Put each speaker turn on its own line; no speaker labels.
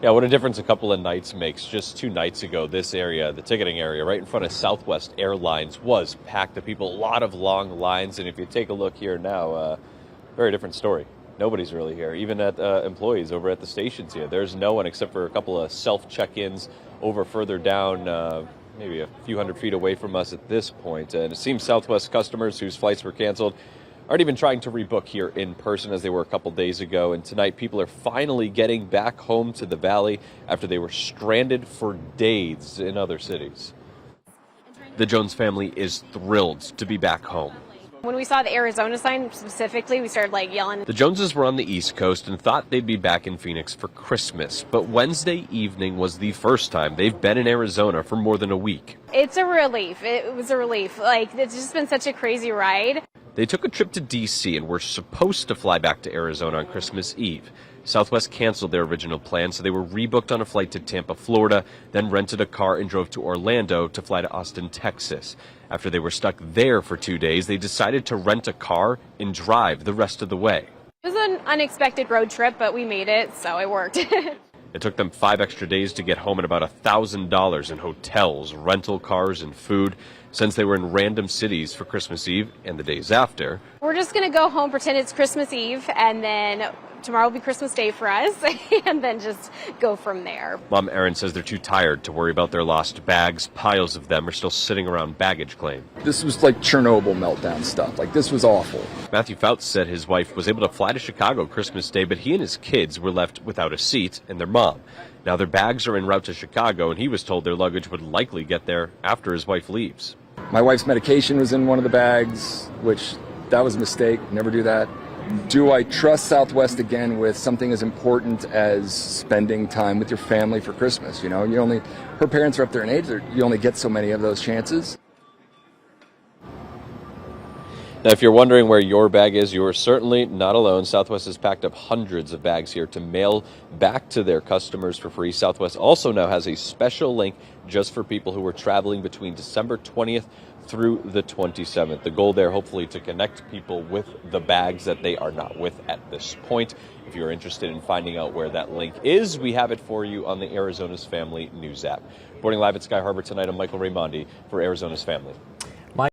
Yeah, what a difference a couple of nights makes. Just 2 nights ago, this area, the ticketing area right in front of Southwest Airlines, was packed with people, a lot of long lines. And if you take a look here now, very different story. Nobody's really here, even at employees over at the stations here. There's no one except for a couple of self-check-ins over further down, maybe a few hundred feet away from us at this point. And it seems Southwest customers whose flights were canceled aren't even trying to rebook here in person as they were a couple days ago. And tonight, people are finally getting back home to the Valley after they were stranded for days in other cities. The Jones family is thrilled to be back home.
When we saw the Arizona sign specifically, we started yelling.
The Joneses were on the East Coast and thought they'd be back in Phoenix for Christmas. But Wednesday evening was the first time they've been in Arizona for more than a week.
It's a relief. It was a relief. It's just been such a crazy ride.
They took a trip to D.C. and were supposed to fly back to Arizona on Christmas Eve. Southwest canceled their original plan, so they were rebooked on a flight to Tampa, Florida, then rented a car and drove to Orlando to fly to Austin, Texas. After they were stuck there for 2 days, they decided to rent a car and drive the rest of the way.
It was an unexpected road trip, but we made it, so it worked.
It took them 5 extra days to get home and about $1,000 in hotels, rental cars, and food, since they were in random cities for Christmas Eve and the days after.
We're just going to go home, pretend it's Christmas Eve, and then tomorrow will be Christmas Day for us, and then just go from there.
Mom Erin says they're too tired to worry about their lost bags. Piles of them are still sitting around baggage claim.
This was like Chernobyl meltdown stuff. This was awful.
Matthew Fouts said his wife was able to fly to Chicago Christmas Day, but he and his kids were left without a seat and their mom. Now their bags are en route to Chicago, and he was told their luggage would likely get there after his wife leaves.
My wife's medication was in one of the bags, which that was a mistake. Never do that. Do I trust Southwest again with something as important as spending time with your family for Christmas? Her parents are up there in age. You only get so many of those chances.
Now, if you're wondering where your bag is, you are certainly not alone. Southwest has packed up hundreds of bags here to mail back to their customers for free. Southwest also now has a special link just for people who are traveling between December 20th through the 27th. The goal there, hopefully, to connect people with the bags that they are not with at this point. If you're interested in finding out where that link is, we have it for you on the Arizona's Family News app. Reporting live at Sky Harbor tonight, I'm Michael Raimondi for Arizona's Family.